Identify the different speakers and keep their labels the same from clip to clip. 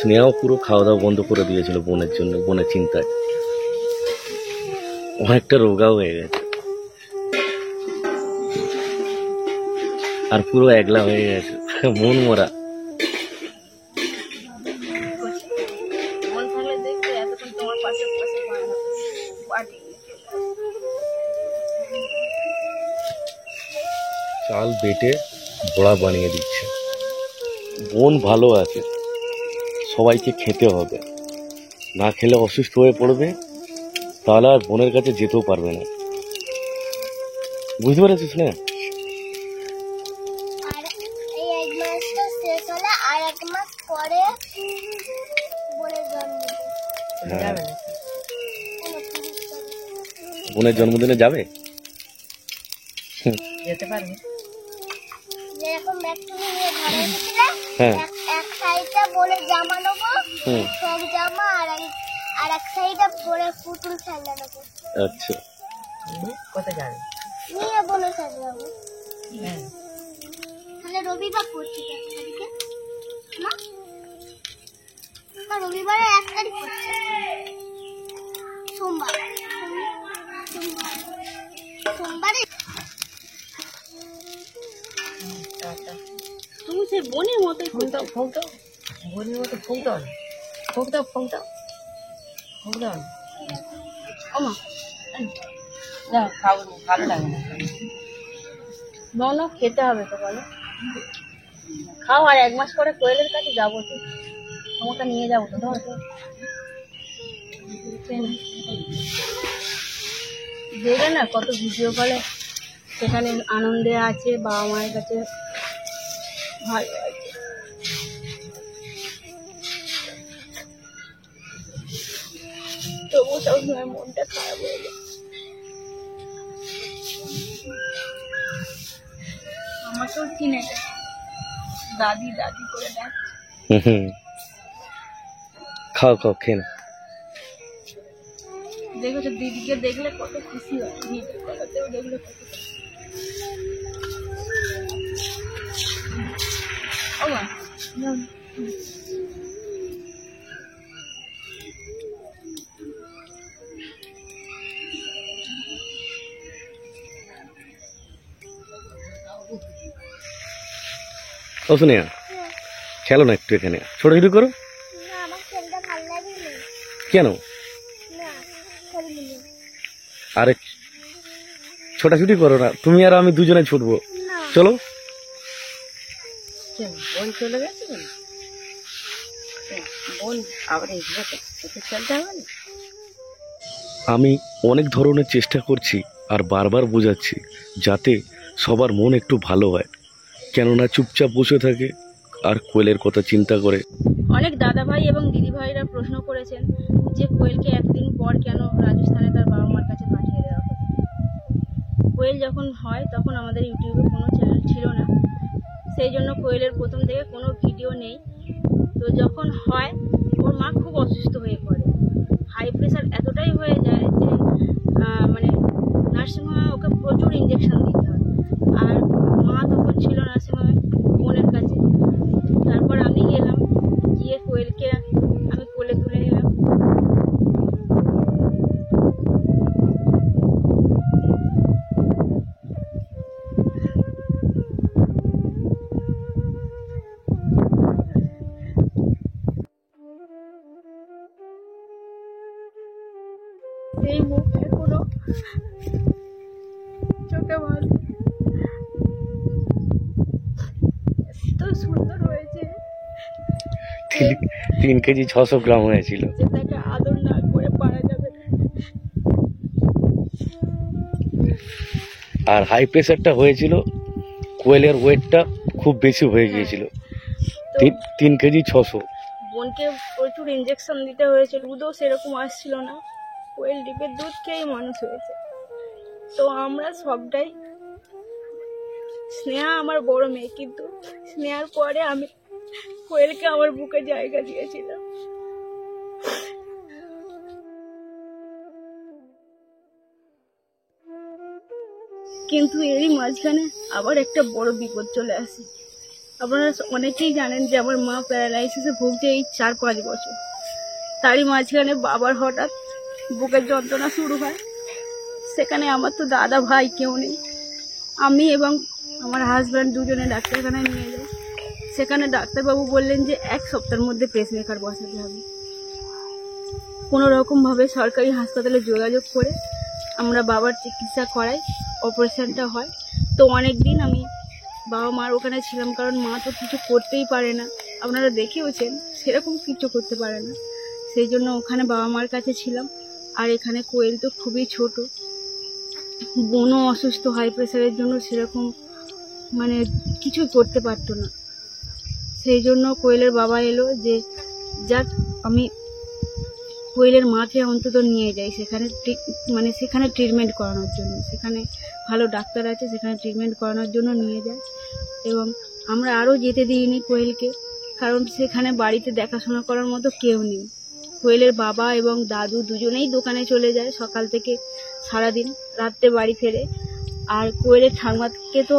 Speaker 1: স্নেহাও পুরো খাওয়া দাওয়া বন্ধ করে দিয়েছিল বোনের জন্য, বোনের চিন্তায় অনেকটা রোগাও হয়ে গেছে আর পুরো একলা হয়ে গেছে, মন মরা। চাল বেটে বড়া বানিয়ে দিচ্ছে। বোন ভালো আছে, সবাইকে খেতে হবে, না খেলে অসুস্থ হয়ে পড়বে, তাহলে আর বোনের কাছে যেতেও পারবে না। বুঝতে পেরেছিস না? বোনের জন্মদিনে যাবে,
Speaker 2: যেতে পারবে।
Speaker 1: হ্যাঁ
Speaker 3: এক সাইডটা বলে জামা নেবো, সব জামা, আর এক সাইডটা বলে পুতুল খেলনা নেবো।
Speaker 1: আচ্ছা,
Speaker 2: কোথায় যাবে?
Speaker 3: নিয়ে বোনের সাথে যাবো। তাহলে রবিবার পড়ছি না, রবিবারে 1 তারিখ পড়ছে, সোমবারে
Speaker 2: তুমি সে বোনের মতোই ফুলতাও ফুলতাও, বোনের মতো ফুলতাও না, ফুলতাও ফুলতাও ফুলতাও না। ওমা না, খাবো না, ভালো লাগে না। বলো খেতে হবে তো, বলো খাও। আর 1 মাস পরে কোয়েলের কাছে যাবো, তো তোমাকে নিয়ে যাবো তো। ধর দেখবে না কত ভিডিও কলে, সেখানে আনন্দে আছে, বাবা মায়ের কাছে ভালো আছে। তবু সবসময় মনটা খারাপ হয়ে যায়। আমাকেও কিনে দেয়, দাদি দাদি করে ডাকছে।
Speaker 1: খাও খাও, খেয়ে না।
Speaker 2: দেখেছো দিদিকে দেখলে কত খুশি হয়, দিদির কথাতেও দেখলে কত
Speaker 1: ও সোনিয়া, খেলো না একটু, এখানে ছোটাছুটি করো। কেন? আরে ছোটাছুটি করো না, তুমি আর আমি দুজনে ছুটবো, চলো।
Speaker 2: বোন চলে গেছে, বোন আবার চলতে হবে না।
Speaker 1: আমি অনেক ধরনের চেষ্টা করছি আর বারবার বোঝাচ্ছি যাতে সবার মন একটু ভালো হয়, কেননা চুপচাপ বসে থাকে আর কোয়েলের কথা চিন্তা করে।
Speaker 2: অনেক দাদা ভাই এবং দিদি ভাইরা প্রশ্ন করেছেন যে কোয়েলকে একদিন পর কেন রাজস্থানে তার বাবা মার কাছে পাঠিয়ে দেওয়া হবে। কোয়েল যখন হয় তখন আমাদের ইউটিউবে কোনো চ্যানেল ছিল না, সেই জন্য কোয়েলের প্রথম থেকে কোনো ভিডিও নেই। তো যখন হয় ওর মা খুব অসুস্থ হয়ে পড়ে, হাই প্রেশার এতটাই হয়ে যায় যে মানে নার্সিংহোমে ওকে প্রচুর ইঞ্জেকশন দিতে হয়। আর মা তখন ছিল নার্সিংহোমে বোনের কাছে। তারপর আমি গেলাম, গিয়ে কোয়েলকে আমি কোলে তুলে নিলাম। এই মুখ এখনো চোখে ভালো, এত সুন্দর হয়েছে।
Speaker 1: 3 কেজি 600 গ্রাম হয়েছিল।
Speaker 2: যে তাকে আদর না করে পারা যাবে না।
Speaker 1: আর হাই প্রেশারটা হয়েছিল, কোয়েলের ওয়েটটা খুব বেশি হয়ে গিয়েছিল, 3 কেজি 600।
Speaker 2: বোনকে প্রচুর ইঞ্জেকশন দিতে হয়েছে, দুধও সেরকম আসছিল না, কোয়েল ডিপের দুধ খেয়েই মানুষ হয়েছে। তো আমরা সবটাই, স্নেহা আমার বড় মেয়ে, কিন্তু স্নেহার পরে আমি কোয়েলকে আমার বুকে জায়গা দিয়েছিলাম। কিন্তু এরই মাঝখানে আবার একটা বড় বিপদ চলে আসে। আপনারা অনেকেই জানেন যে আমার মা প্যারালাইসিসে ভুগছে এই 4-5 বছর। তারই মাঝখানে বাবার হঠাৎ বুকের যন্ত্রণা শুরু হয়। সেখানে আমার তো দাদা ভাই কেউ নেই। আমি এবং আমার হাজব্যান্ড দুজনে ডাক্তারখানায় নিয়ে যাই। সেখানে ডাক্তারবাবু বললেন যে 1 সপ্তাহের মধ্যে পেসমেকার বসাতে হবে। কোনো রকমভাবে সরকারি হাসপাতালে যোগাযোগ করে আমরা বাবার চিকিৎসা করাই, অপারেশনটা হয়। তো অনেক দিন আমি বাবা মার ওখানে ছিলাম, কারণ মা তো কিছু করতেই পারে না, আপনারা দেখেওছেন সেরকম কিছু করতে পারে না। সেই জন্য ওখানে বাবা মার কাছে ছিলাম। আর এখানে কোয়েল তো খুবই ছোট, বোনও অসুস্থ হাই প্রেশারের জন্য, সেরকম মানে কিছুই করতে পারতো না। সেই জন্য কোয়েলের বাবা এলো যে যাক আমি কোয়েলের মাকে অন্তত নিয়ে যাই সেখানে, মানে সেখানে ট্রিটমেন্ট করানোর জন্য। সেখানে ভালো ডাক্তার আছে, সেখানে ট্রিটমেন্ট করানোর জন্য নিয়ে যায়। এবং আমরা আরও যেতে দিইনি কোয়েলকে, কারণ সেখানে বাড়িতে দেখাশোনা করার মতো কেউ নেই। কোয়েলের বাবা এবং দাদু দুজনেই দোকানে চলে যায় সকাল থেকে সারাদিন, রাত্রে বাড়ি ফেরে। আর কোয়েলের ঠাকুমাকে তো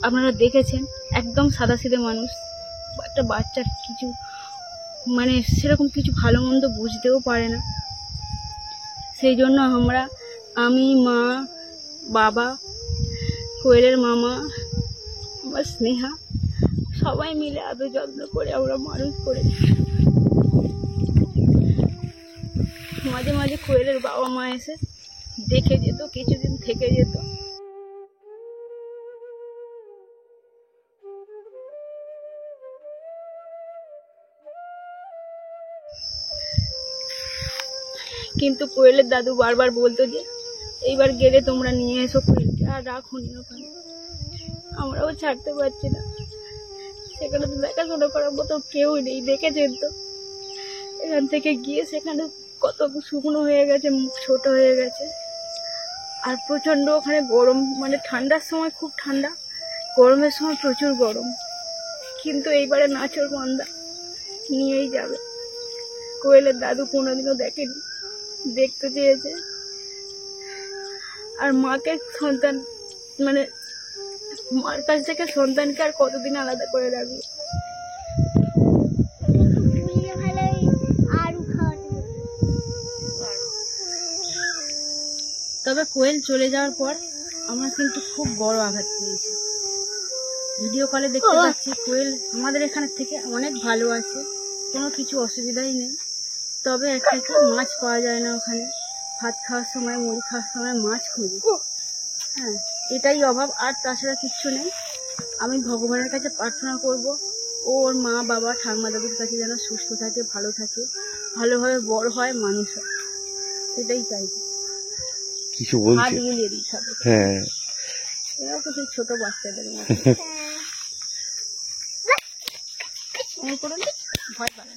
Speaker 2: আপনারা দেখেছেন, একদম সাদাসিধে মানুষ, একটা বাচ্চার কিছু মানে সেরকম কিছু ভালো মন্দ বুঝতেও পারে না। সেই জন্য আমি মা, বাবা, কোয়েলের মামা, আমার স্নেহা, সবাই মিলে আদর যত্ন করে আমরা মানুষ করে। মাঝে মাঝে কোয়েলের বাবা মা এসে দেখে যেত, কিছুদিন থেকে যেত। কিন্তু কোয়েলের দাদু বারবার বলতো যে এইবার গেলে তোমরা নিয়ে এসো কোয়েলকে, আর রাখুনি ওখানে। আমরাও ছাড়তে পারছি না, সেখানে তো দেখাশোনা করার মতো কেউ নেই। দেখেছেন তো এখান থেকে গিয়ে সেখানে কত শুকনো হয়ে গেছে, মুখ ছোট হয়ে গেছে। আর প্রচন্ড ওখানে গরম, মানে ঠান্ডার সময় খুব ঠান্ডা, গরমের সময় প্রচুর গরম। কিন্তু এইবারে নাচর বান্দা নিয়েই যাবে। কোয়েলের দাদু কোনোদিনও দেখেনি, দেখতে চেয়েছে। আর মাকে সন্তান, মানে মার কাছ থেকে সন্তানকে আর কতদিন আলাদা করে রাখবে। তবে কোয়েল চলে যাওয়ার পর আমরা কিন্তু খুব বড় আঘাত পেয়েছি। ভিডিও কলে দেখতে পাচ্ছি কোয়েল আমাদের এখানে থেকে অনেক ভালো আছে, কোনো কিছু অসুবিধাই নেই। তবে একটা কি মাছ পাওয়া যায় না ওখানে, ভাত খাওয়ার সময়, মুড়ি খাওয়ার সময় মাছ খুঁজি। হ্যাঁ, এটাই অভাব, আর তাছাড়া কিচ্ছু নেই। আমি ভগবানের কাছে প্রার্থনা করব ও ওর মা, বাবা, ঠাকুমা, দাদুর কাছে যেন সুস্থ থাকে, ভালো থাকে, ভালোভাবে বড় হয়, মানুষ হয়, এটাই চাইছি।
Speaker 1: কিছু বলছে?
Speaker 2: হাত গুলিয়ে দিতে হবে।
Speaker 1: হ্যাঁ,
Speaker 2: এরা তো সেই ছোট বাচ্চাদের মতো ভয় পায়।